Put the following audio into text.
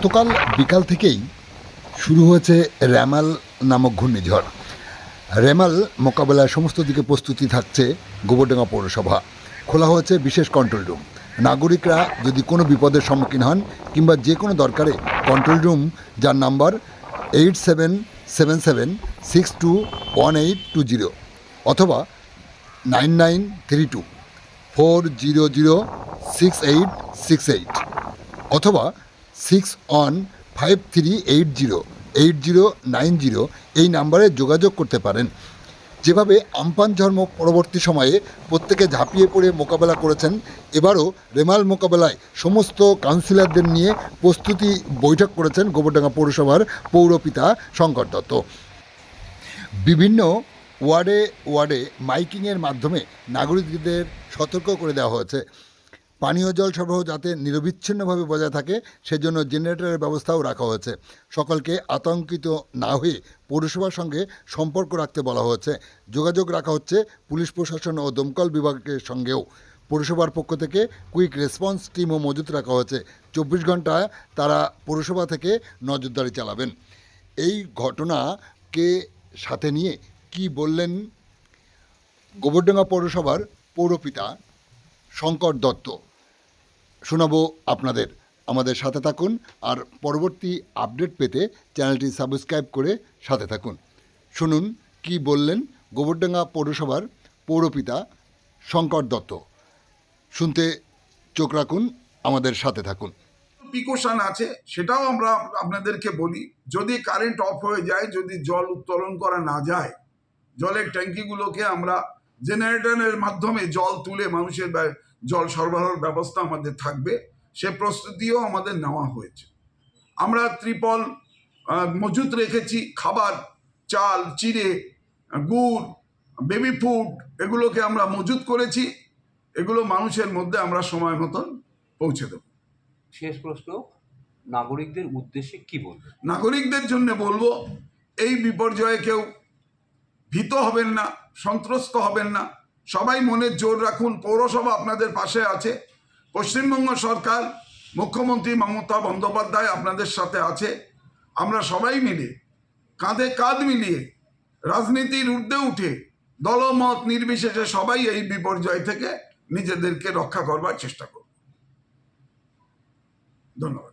গতকাল বিকাল থেকেই শুরু হয়েছে র্যামাল নামক ঘূর্ণিঝড়। র্যামাল মোকাবেলায় সমস্ত দিকে প্রস্তুতি থাকছে গোবরডাঙ্গা পৌরসভা। খোলা হয়েছে বিশেষ কন্ট্রোল রুম। নাগরিকরা যদি কোনো বিপদের সম্মুখীন হন কিংবা যে কোনো দরকারে কন্ট্রোল রুম, যার নাম্বার 8777621820 অথবা 9932400688 অথবা 6153808090 এই নাম্বারে যোগাযোগ করতে পারেন। যেভাবে আমপান ঝড় পরবর্তী সময়ে প্রত্যেকে ঝাঁপিয়ে পড়ে মোকাবেলা করেছেন, এবারও রেমাল মোকাবেলায় সমস্ত কাউন্সিলরদের নিয়ে প্রস্তুতি বৈঠক করেছেন গোবরডাঙ্গা পৌরসভার পৌরপিতা শঙ্কর দত্ত। বিভিন্ন ওয়ার্ডে ওয়ার্ডে মাইকিংয়ের মাধ্যমে নাগরিকদের সতর্ক করে দেওয়া হয়েছে। পানীয় জল সরবরাহ যাতে নিরবিচ্ছিন্নভাবে বজায় থাকে সেজন্য জেনারেটরের ব্যবস্থাও রাখা হয়েছে। সকলকে আতঙ্কিত না হয়ে পৌরসভার সঙ্গে সম্পর্ক রাখতে বলা হয়েছে। যোগাযোগ রাখা হচ্ছে পুলিশ প্রশাসন ও দমকল বিভাগের সঙ্গেও। পৌরসভার পক্ষ থেকে কুইক রেসপন্স টিমও মজুত রাখা হয়েছে। 24 ঘন্টায় তারা পৌরসভা থেকে নজরদারি চালাবেন। এই ঘটনাকে সাথে নিয়ে কি বললেন গোবরডাঙ্গা পৌরসভার পৌরপিতা শঙ্কর দত্ত, শোনাবো আপনাদের। আমাদের সাথে থাকুন আর পরবর্তী আপডেট পেতে চ্যানেলটি সাবস্ক্রাইব করে সাথে থাকুন। শুনুন কি বললেন গোবরডাঙ্গা পৌরসভার পৌরপিতা শঙ্কর দত্ত। শুনতে চোখ রাখুন, আমাদের সাথে থাকুন। প্রিকশন আছে, সেটাও আমরা আপনাদেরকে বলি। যদি কারেন্ট অফ হয়ে যায়, যদি জল উত্তোলন করা না যায়, জলের ট্যাঙ্কিগুলোকে আমরা জেনারেটরের মাধ্যমে জল তুলে মানুষের জল সরবরাহের ব্যবস্থা আমাদের থাকবে, সে প্রস্তুতিও আমাদের নেওয়া হয়েছে। আমরা ত্রিপল মজুত রেখেছি, খাবার, চাল, চিড়ে, গুড়, বেবি ফুড, এগুলোকে আমরা মজুত করেছি। এগুলো মানুষের মধ্যে আমরা সময় মতন পৌঁছে দেব। শেষ প্রশ্ন, নাগরিকদের উদ্দেশ্যে কি বলবো? নাগরিকদের জন্য বলবো, এই বিপর্যয়ে কেউ ভীত হবেন না, সন্ত্রস্ত হবেন না। সবাই মনে জোর রাখুন, পৌরসভা আপনাদের পাশে আছে। পশ্চিমবঙ্গ সরকার, মুখ্যমন্ত্রী মমতা বন্দ্যোপাধ্যায় আপনাদের সাথে আছে। আমরা সবাই মিলে কাঁধে কাঁধ মিলিয়ে রাজনীতির ঊর্ধ্বে উঠে দলমত নির্বিশেষে সবাই এই বিপর্যয় থেকে নিজেদেরকে রক্ষা করবার চেষ্টা করব। ধন্যবাদ।